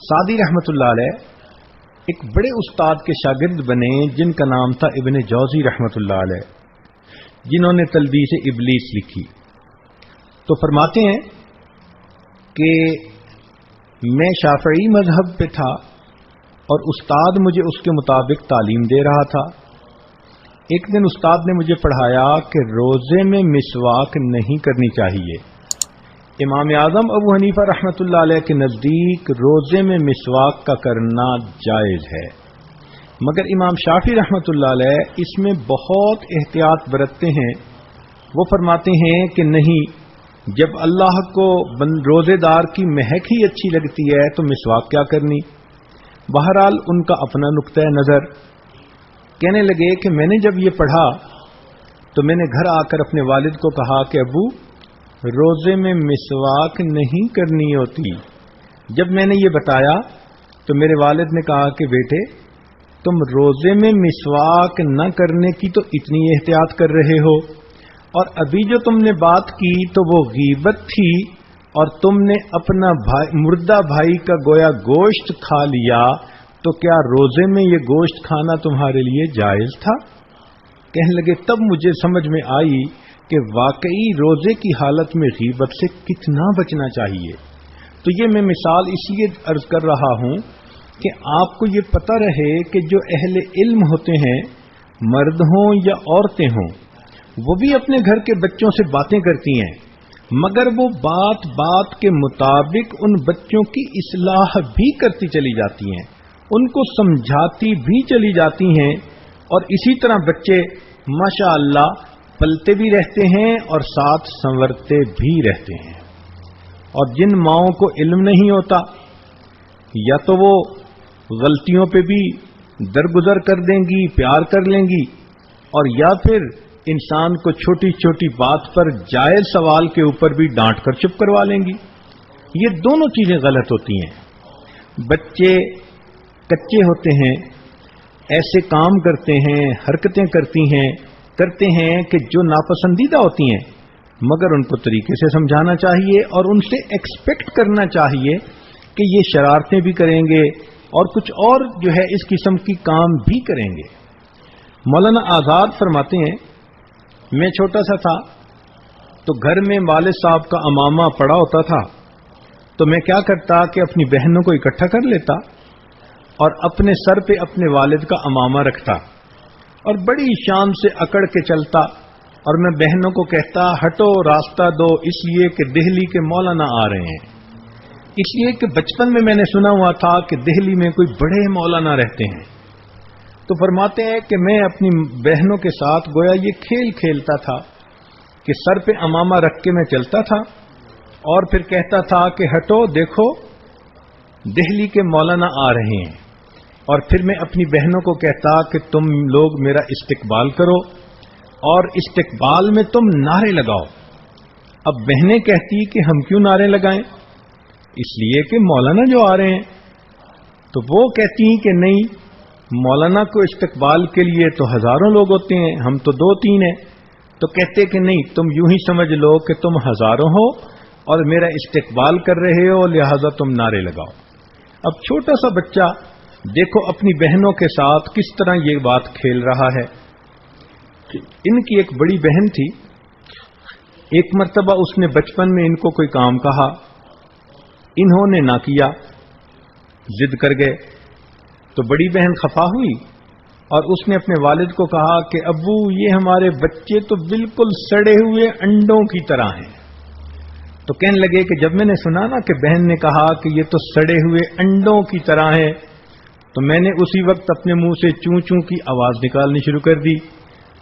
Saadi رحمۃ اللہ علیہ ایک بڑے استاد کے شاگرد بنے جن کا نام تھا ابن جوزی رحمۃ اللہ علیہ، جنہوں نے تلبیس ابلیس لکھی. تو فرماتے ہیں کہ میں شافعی مذہب پہ تھا اور استاد مجھے اس کے مطابق تعلیم دے رہا تھا. ایک دن استاد نے مجھے پڑھایا کہ روزے میں مسواک نہیں کرنی چاہیے. امام اعظم ابو حنیفہ رحمۃ اللہ علیہ کے نزدیک روزے میں مسواک کا کرنا جائز ہے، مگر امام شافعی رحمۃ اللہ علیہ اس میں بہت احتیاط برتتے ہیں. وہ فرماتے ہیں کہ نہیں، جب اللہ کو روزے دار کی مہک ہی اچھی لگتی ہے تو مسواک کیا کرنی. بہرحال ان کا اپنا نقطہ نظر. کہنے لگے کہ میں نے جب یہ پڑھا تو میں نے گھر آ کر اپنے والد کو کہا کہ ابو، روزے میں مسواک نہیں کرنی ہوتی. جب میں نے یہ بتایا تو میرے والد نے کہا کہ بیٹے، تم روزے میں مسواک نہ کرنے کی تو اتنی احتیاط کر رہے ہو، اور ابھی جو تم نے بات کی تو وہ غیبت تھی اور تم نے اپنا مردہ بھائی کا گویا گوشت کھا لیا، تو کیا روزے میں یہ گوشت کھانا تمہارے لیے جائز تھا؟ کہنے لگے تب مجھے سمجھ میں آئی کہ واقعی روزے کی حالت میں غیبت سے کتنا بچنا چاہیے. تو یہ میں مثال اس لیے عرض کر رہا ہوں کہ آپ کو یہ پتہ رہے کہ جو اہل علم ہوتے ہیں، مرد ہوں یا عورتیں ہوں، وہ بھی اپنے گھر کے بچوں سے باتیں کرتی ہیں، مگر وہ بات بات کے مطابق ان بچوں کی اصلاح بھی کرتی چلی جاتی ہیں، ان کو سمجھاتی بھی چلی جاتی ہیں، اور اسی طرح بچے ماشاء اللہ پلتے بھی رہتے ہیں اور ساتھ سنورتے بھی رہتے ہیں. اور جن ماؤں کو علم نہیں ہوتا، یا تو وہ غلطیوں پہ بھی درگزر کر دیں گی، پیار کر لیں گی، اور یا پھر انسان کو چھوٹی چھوٹی بات پر جائز سوال کے اوپر بھی ڈانٹ کر چپ کروا لیں گی. یہ دونوں چیزیں غلط ہوتی ہیں. بچے کچے ہوتے ہیں، ایسے کام کرتے ہیں، حرکتیں کرتے ہیں کہ جو ناپسندیدہ ہوتی ہیں، مگر ان کو طریقے سے سمجھانا چاہیے اور ان سے ایکسپیکٹ کرنا چاہیے کہ یہ شرارتیں بھی کریں گے اور کچھ اور جو ہے اس قسم کی کام بھی کریں گے. مولانا آزاد فرماتے ہیں میں چھوٹا سا تھا تو گھر میں والد صاحب کا عمامہ پڑا ہوتا تھا، تو میں کیا کرتا کہ اپنی بہنوں کو اکٹھا کر لیتا اور اپنے سر پہ اپنے والد کا عمامہ رکھتا اور بڑی شان سے اکڑ کے چلتا، اور میں بہنوں کو کہتا ہٹو راستہ دو، اس لیے کہ دہلی کے مولانا آ رہے ہیں. اس لیے کہ بچپن میں نے سنا ہوا تھا کہ دہلی میں کوئی بڑے مولانا رہتے ہیں. تو فرماتے ہیں کہ میں اپنی بہنوں کے ساتھ گویا یہ کھیل کھیلتا تھا کہ سر پہ عمامہ رکھ کے میں چلتا تھا اور پھر کہتا تھا کہ ہٹو دیکھو دہلی کے مولانا آ رہے ہیں، اور پھر میں اپنی بہنوں کو کہتا کہ تم لوگ میرا استقبال کرو اور استقبال میں تم نعرے لگاؤ. اب بہنیں کہتی کہ ہم کیوں نعرے لگائیں؟ اس لیے کہ مولانا جو آ رہے ہیں. تو وہ کہتی کہ نہیں، مولانا کو استقبال کے لیے تو ہزاروں لوگ ہوتے ہیں، ہم تو 2-3 ہیں. تو کہتے کہ نہیں، تم یوں ہی سمجھ لو کہ تم ہزاروں ہو اور میرا استقبال کر رہے ہو، لہذا تم نعرے لگاؤ. اب چھوٹا سا بچہ دیکھو اپنی بہنوں کے ساتھ کس طرح یہ بات کھیل رہا ہے. ان کی ایک بڑی بہن تھی، ایک مرتبہ اس نے بچپن میں ان کو کوئی کام کہا، انہوں نے نہ کیا، ضد کر گئے. تو بڑی بہن خفا ہوئی اور اس نے اپنے والد کو کہا کہ ابو یہ ہمارے بچے تو بالکل سڑے ہوئے انڈوں کی طرح ہیں. تو کہنے لگے کہ جب میں نے سنا نا کہ بہن نے کہا کہ یہ تو سڑے ہوئے انڈوں کی طرح ہے، تو میں نے اسی وقت اپنے منہ سے چوں چوں کی آواز نکالنی شروع کر دی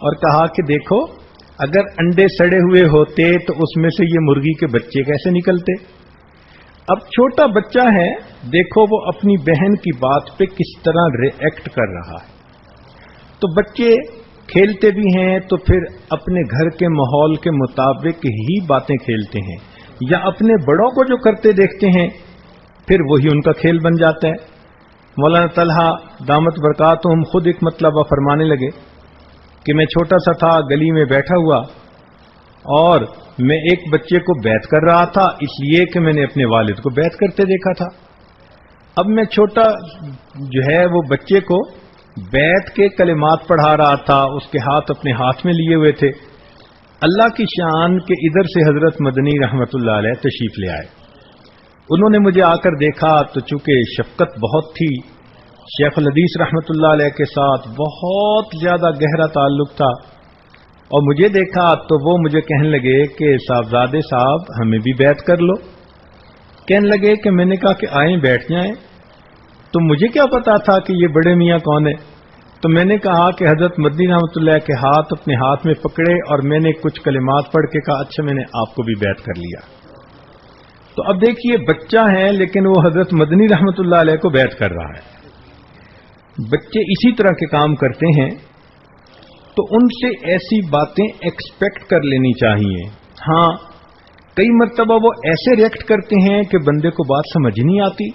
اور کہا کہ دیکھو اگر انڈے سڑے ہوئے ہوتے تو اس میں سے یہ مرغی کے بچے کیسے نکلتے. اب چھوٹا بچہ ہے، دیکھو وہ اپنی بہن کی بات پہ کس طرح ری ایکٹ کر رہا ہے. تو بچے کھیلتے بھی ہیں تو پھر اپنے گھر کے ماحول کے مطابق ہی باتیں کھیلتے ہیں، یا اپنے بڑوں کو جو کرتے دیکھتے ہیں پھر وہی ان کا کھیل بن جاتا ہے. مولانا طلحہ دامت برکاتہم خود ایک مطلبہ فرمانے لگے کہ میں چھوٹا سا تھا، گلی میں بیٹھا ہوا اور میں ایک بچے کو بیعت کر رہا تھا، اس لیے کہ میں نے اپنے والد کو بیعت کرتے دیکھا تھا. اب میں چھوٹا جو ہے وہ بچے کو بیٹھ کے کلمات پڑھا رہا تھا، اس کے ہاتھ اپنے ہاتھ میں لیے ہوئے تھے۔ اللہ کی شان کہ ادھر سے حضرت مدنی رحمت اللہ علیہ تشریف لے آئے۔ انہوں نے مجھے آ کر دیکھا تو چونکہ شفقت بہت تھی، شیخ الحدیث رحمت اللہ علیہ کے ساتھ بہت زیادہ گہرا تعلق تھا، اور مجھے دیکھا تو وہ مجھے کہنے لگے کہ صاحبزادے صاحب ہمیں بھی بیعت کر لو۔ کہنے لگے کہ میں نے کہا کہ آئیں بیٹھ جائیں، تو مجھے کیا پتا تھا کہ یہ بڑے میاں کون ہے، تو میں نے کہا کہ حضرت مدنی رحمت اللہ کے ہاتھ اپنے ہاتھ میں پکڑے اور میں نے کچھ کلمات پڑھ کے کہا اچھا میں نے آپ کو بھی بیعت کر لیا۔ تو اب دیکھیے بچہ ہے لیکن وہ حضرت مدنی رحمت اللہ علیہ کو بیعت کر رہا ہے۔ بچے اسی طرح کے کام کرتے ہیں تو ان سے ایسی باتیں ایکسپیکٹ کر لینی چاہیے۔ ہاں کئی مرتبہ وہ ایسے ریئیکٹ کرتے ہیں کہ بندے کو بات سمجھ نہیں آتی،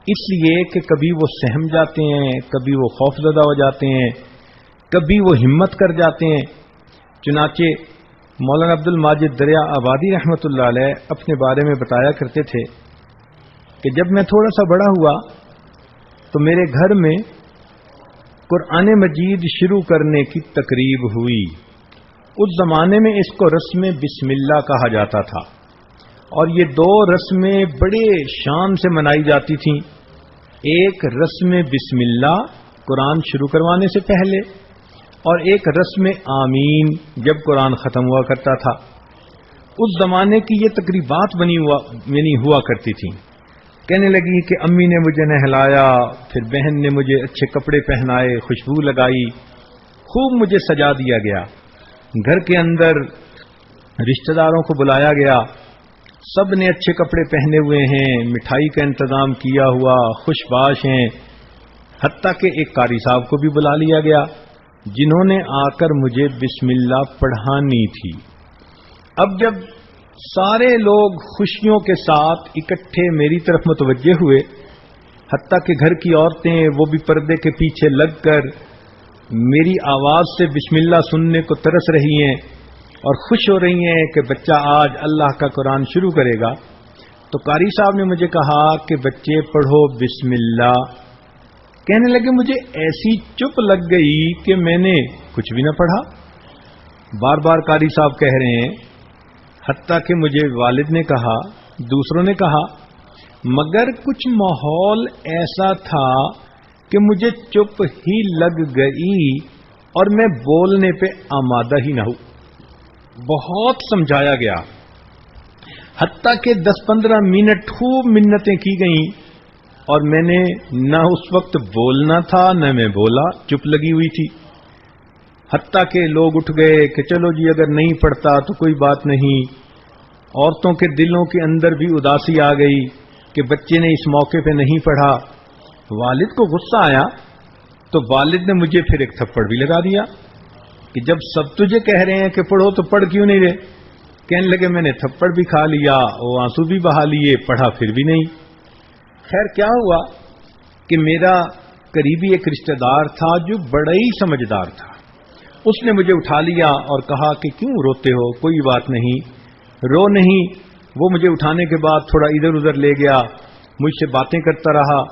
اس لیے کہ کبھی وہ سہم جاتے ہیں، کبھی وہ خوف زدہ ہو جاتے ہیں، کبھی وہ ہمت کر جاتے ہیں۔ چنانچہ مولانا عبد الماجد دریا آبادی رحمت اللہ علیہ اپنے بارے میں بتایا کرتے تھے کہ جب میں تھوڑا سا بڑا ہوا تو میرے گھر میں قرآن مجید شروع کرنے کی تقریب ہوئی۔ اس زمانے میں اس کو رسم بسم اللہ کہا جاتا تھا، اور یہ دو رسمیں بڑے شان سے منائی جاتی تھیں۔ ایک رسم بسم اللہ قرآن شروع کروانے سے پہلے، اور ایک رسم آمین جب قرآن ختم ہوا کرتا تھا۔ اس زمانے کی یہ تقریبات ہوا کرتی تھیں۔ کہنے لگی کہ امی نے مجھے نہلایا، پھر بہن نے مجھے اچھے کپڑے پہنائے، خوشبو لگائی، خوب مجھے سجا دیا گیا، گھر کے اندر رشتہ داروں کو بلایا گیا، سب نے اچھے کپڑے پہنے ہوئے ہیں، مٹھائی کا انتظام کیا ہوا، خوش باش ہیں، حتیٰ کہ ایک قاری صاحب کو بھی بلا لیا گیا جنہوں نے آ کر مجھے بسم اللہ پڑھانی تھی۔ اب جب سارے لوگ خوشیوں کے ساتھ اکٹھے میری طرف متوجہ ہوئے، حتیٰ کہ گھر کی عورتیں وہ بھی پردے کے پیچھے لگ کر میری آواز سے بسم اللہ سننے کو ترس رہی ہیں اور خوش ہو رہی ہیں کہ بچہ آج اللہ کا قرآن شروع کرے گا، تو قاری صاحب نے مجھے کہا کہ بچے پڑھو بسم اللہ۔ کہنے لگے مجھے ایسی چپ لگ گئی کہ میں نے کچھ بھی نہ پڑھا۔ بار بار قاری صاحب کہہ رہے ہیں، حتیٰ کہ مجھے والد نے کہا، دوسروں نے کہا، مگر کچھ ماحول ایسا تھا کہ مجھے چپ ہی لگ گئی اور میں بولنے پہ آمادہ ہی نہ ہوں۔ بہت سمجھایا گیا، حتیٰ کہ 10-15 منٹ خوب منتیں کی گئیں، اور میں نے نہ اس وقت بولنا تھا نہ میں بولا، چپ لگی ہوئی تھی۔ حتیٰ کہ لوگ اٹھ گئے کہ چلو جی اگر نہیں پڑھتا تو کوئی بات نہیں۔ عورتوں کے دلوں کے اندر بھی اداسی آ گئی کہ بچے نے اس موقع پہ نہیں پڑھا۔ والد کو غصہ آیا تو والد نے مجھے پھر ایک تھپڑ بھی لگا دیا کہ جب سب تجھے کہہ رہے ہیں کہ پڑھو تو پڑھ کیوں نہیں رہے؟ کہنے لگے میں نے تھپڑ بھی کھا لیا، وہ آنسو بھی بہا لیے، پڑھا پھر بھی نہیں۔ خیر کیا ہوا کہ میرا قریبی ایک رشتہ دار تھا جو بڑا ہی سمجھدار تھا، اس نے مجھے اٹھا لیا اور کہا کہ کیوں روتے ہو، کوئی بات نہیں، رو نہیں۔ وہ مجھے اٹھانے کے بعد تھوڑا ادھر ادھر لے گیا، مجھ سے باتیں کرتا رہا۔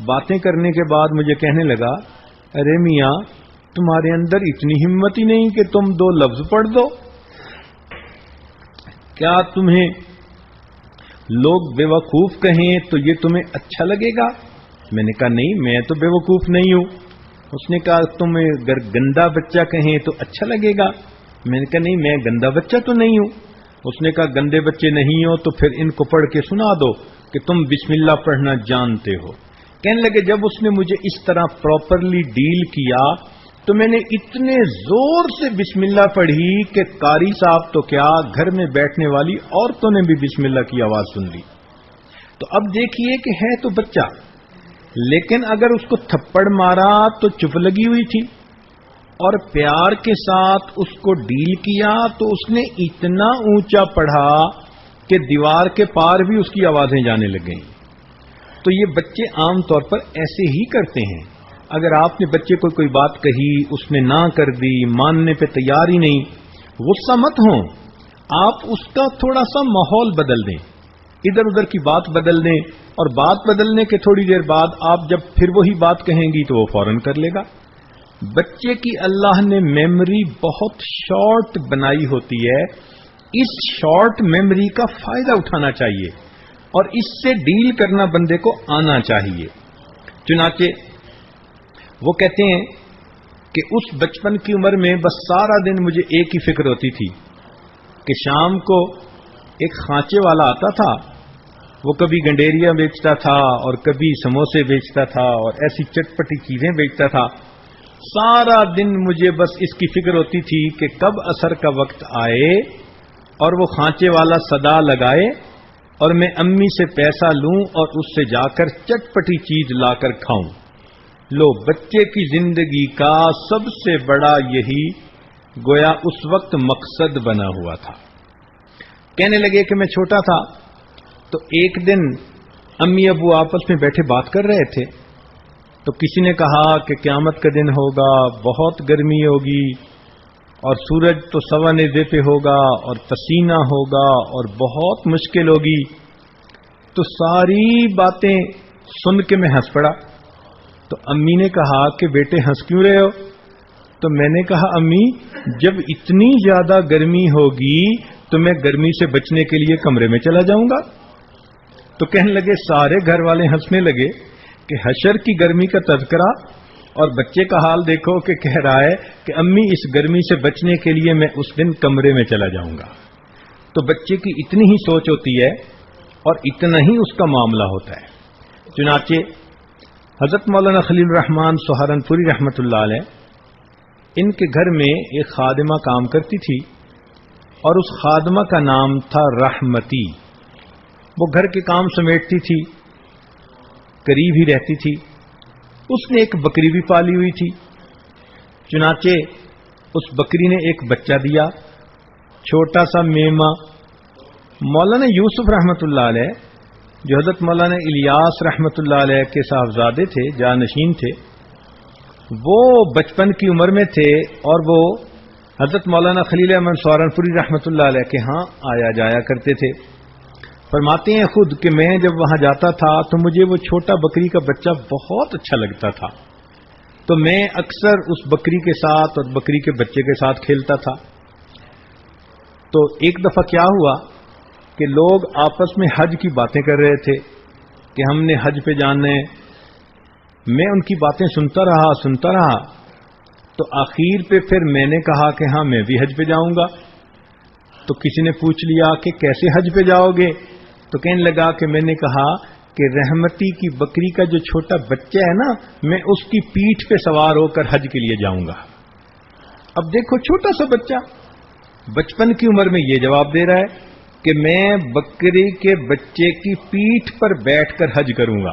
باتیں کرنے کے بعد مجھے کہنے لگا، ارے میاں تمہارے اندر اتنی ہمت ہی نہیں کہ تم 2 لفظ پڑھ دو؟ کیا تمہیں لوگ بے وقوف کہیں تو یہ تمہیں اچھا لگے گا؟ میں نے کہا نہیں، میں تو بے وقوف نہیں ہوں۔ اس نے کہا تمہیں اگر گندا بچہ کہیں تو اچھا لگے گا؟ میں نے کہا نہیں، میں گندا بچہ تو نہیں ہوں۔ اس نے کہا گندے بچے نہیں ہو تو پھر ان کو پڑھ کے سنا دو کہ تم بسم اللہ پڑھنا جانتے ہو۔ کہنے لگے جب اس نے مجھے اس طرح پراپرلی ڈیل کیا تو میں نے اتنے زور سے بسم اللہ پڑھی کہ قاری صاحب تو کیا، گھر میں بیٹھنے والی عورتوں نے بھی بسم اللہ کی آواز سن لی۔ تو اب دیکھیے کہ ہے تو بچہ، لیکن اگر اس کو تھپڑ مارا تو چپ لگی ہوئی تھی، اور پیار کے ساتھ اس کو ڈیل کیا تو اس نے اتنا اونچا پڑھا کہ دیوار کے پار بھی اس کی آوازیں جانے لگ گئیں۔ تو یہ بچے عام طور پر ایسے ہی کرتے ہیں۔ اگر آپ نے بچے کو کوئی بات کہی، اس نے نہ کر دی، ماننے پہ تیار ہی نہیں، غصہ مت ہوں، آپ اس کا تھوڑا سا ماحول بدل دیں۔ ادھر ادھر کی بات بدل دیں، اور بات بدلنے کے تھوڑی دیر بعد آپ جب پھر وہی بات کہیں گی تو وہ فوراً کر لے گا۔ بچے کی اللہ نے میموری بہت شارٹ بنائی ہوتی ہے، اس شارٹ میموری کا فائدہ اٹھانا چاہیے اور اس سے ڈیل کرنا بندے کو آنا چاہیے۔ چنانچہ وہ کہتے ہیں کہ اس بچپن کی عمر میں بس سارا دن مجھے ایک ہی فکر ہوتی تھی کہ شام کو ایک خانچے والا آتا تھا، وہ کبھی گنڈیریاں بیچتا تھا اور کبھی سموسے بیچتا تھا اور ایسی چٹپٹی چیزیں بیچتا تھا۔ سارا دن مجھے بس اس کی فکر ہوتی تھی کہ کب عصر کا وقت آئے اور وہ خانچے والا صدا لگائے اور میں امی سے پیسہ لوں اور اس سے جا کر چٹپٹی چیز لا کر کھاؤں۔ لو، بچے کی زندگی کا سب سے بڑا یہی گویا اس وقت مقصد بنا ہوا تھا۔ کہنے لگے کہ میں چھوٹا تھا تو ایک دن امی ابو آپس میں بیٹھے بات کر رہے تھے، تو کسی نے کہا کہ قیامت کا دن ہوگا، بہت گرمی ہوگی اور سورج تو سوا نیزے پہ ہوگا اور پسینہ ہوگا اور بہت مشکل ہوگی۔ تو ساری باتیں سن کے میں ہنس پڑا۔ تو امی نے کہا کہ بیٹے ہنس کیوں رہے ہو؟ تو میں نے کہا امی، جب اتنی زیادہ گرمی ہوگی تو میں گرمی سے بچنے کے لیے کمرے میں چلا جاؤں گا۔ تو کہنے لگے، سارے گھر والے ہنسنے لگے کہ حشر کی گرمی کا تذکرہ، اور بچے کا حال دیکھو کہ کہہ رہا ہے کہ امی اس گرمی سے بچنے کے لیے میں اس دن کمرے میں چلا جاؤں گا۔ تو بچے کی اتنی ہی سوچ ہوتی ہے اور اتنا ہی اس کا معاملہ ہوتا ہے۔ چنانچہ حضرت مولانا خلیل الرحمان سہارنپوری رحمۃ اللہ علیہ، ان کے گھر میں ایک خادمہ کام کرتی تھی اور اس خادمہ کا نام تھا رحمتی۔ وہ گھر کے کام سمیٹتی تھی، قریب ہی رہتی تھی۔ اس نے ایک بکری بھی پالی ہوئی تھی۔ چنانچہ اس بکری نے ایک بچہ دیا، چھوٹا سا میمہ۔ مولانا یوسف رحمۃ اللہ علیہ، جو حضرت مولانا الیاس رحمۃ اللہ علیہ کے صاحبزادے تھے، جانشین تھے، وہ بچپن کی عمر میں تھے اور وہ حضرت مولانا خلیل احمد سہارنپوری رحمۃ اللہ علیہ کے ہاں آیا جایا کرتے تھے۔ فرماتے ہیں خود کہ میں جب وہاں جاتا تھا تو مجھے وہ چھوٹا بکری کا بچہ بہت اچھا لگتا تھا، تو میں اکثر اس بکری کے ساتھ اور بکری کے بچے کے ساتھ کھیلتا تھا۔ تو ایک دفعہ کیا ہوا کہ لوگ آپس میں حج کی باتیں کر رہے تھے کہ ہم نے حج پہ جانا ہے۔ میں ان کی باتیں سنتا رہا تو آخر پہ پھر میں نے کہا کہ ہاں میں بھی حج پہ جاؤں گا۔ تو کسی نے پوچھ لیا کہ کیسے حج پہ جاؤ گے؟ تو کہنے لگا کہ میں نے کہا کہ رحمتی کی بکری کا جو چھوٹا بچہ ہے نا، میں اس کی پیٹھ پہ سوار ہو کر حج کے لیے جاؤں گا۔ اب دیکھو، چھوٹا سا بچہ بچپن کی عمر میں یہ جواب دے رہا ہے کہ میں بکری کے بچے کی پیٹھ پر بیٹھ کر حج کروں گا۔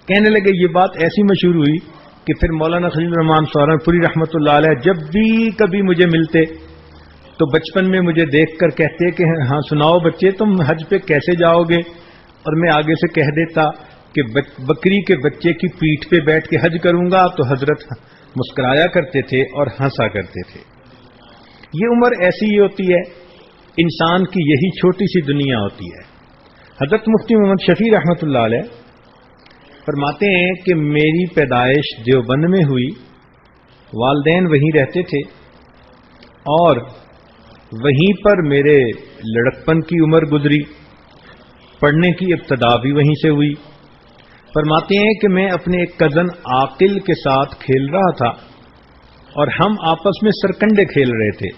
کہنے لگے یہ بات ایسی مشہور ہوئی کہ پھر مولانا خلیل الرحمان سہارنپوری رحمۃ اللہ علیہ جب بھی کبھی مجھے ملتے تو بچپن میں مجھے دیکھ کر کہتے کہ ہاں سناؤ بچے، تم حج پہ کیسے جاؤ گے؟ اور میں آگے سے کہہ دیتا کہ بکری کے بچے کی پیٹھ پہ بیٹھ کے حج کروں گا، تو حضرت مسکرایا کرتے تھے اور ہنسا کرتے تھے۔ یہ عمر ایسی ہی ہوتی ہے، انسان کی یہی چھوٹی سی دنیا ہوتی ہے۔ حضرت مفتی محمد شفیع رحمۃ اللہ علیہ فرماتے ہیں کہ میری پیدائش دیوبند میں ہوئی، والدین وہیں رہتے تھے اور وہیں پر میرے لڑکپن کی عمر گزری، پڑھنے کی ابتدا بھی وہیں سے ہوئی۔ فرماتے ہیں کہ میں اپنے ایک کزن عاقل کے ساتھ کھیل رہا تھا اور ہم آپس میں سرکنڈے کھیل رہے تھے،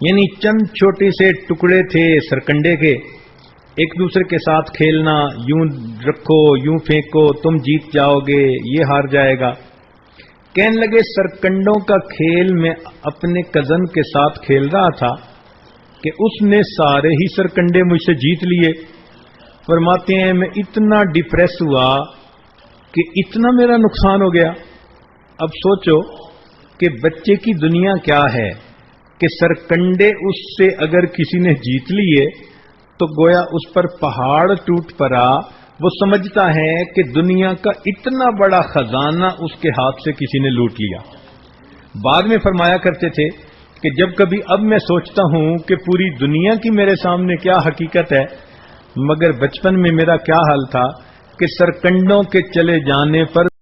یعنی چند چھوٹے سے ٹکڑے تھے سرکنڈے کے، ایک دوسرے کے ساتھ کھیلنا، یوں رکھو یوں پھینکو، تم جیت جاؤ گے یہ ہار جائے گا۔ کہنے لگے سرکنڈوں کا کھیل میں اپنے کزن کے ساتھ کھیل رہا تھا کہ اس نے سارے ہی سرکنڈے مجھ سے جیت لیے۔ فرماتے ہیں میں اتنا ڈپریس ہوا کہ اتنا میرا نقصان ہو گیا۔ اب سوچو کہ بچے کی دنیا کیا ہے کہ سرکنڈے اس سے اگر کسی نے جیت لیے تو گویا اس پر پہاڑ ٹوٹ پڑا۔ وہ سمجھتا ہے کہ دنیا کا اتنا بڑا خزانہ اس کے ہاتھ سے کسی نے لوٹ لیا۔ بعد میں فرمایا کرتے تھے کہ جب کبھی اب میں سوچتا ہوں کہ پوری دنیا کی میرے سامنے کیا حقیقت ہے، مگر بچپن میں میرا کیا حال تھا کہ سرکنڈوں کے چلے جانے پر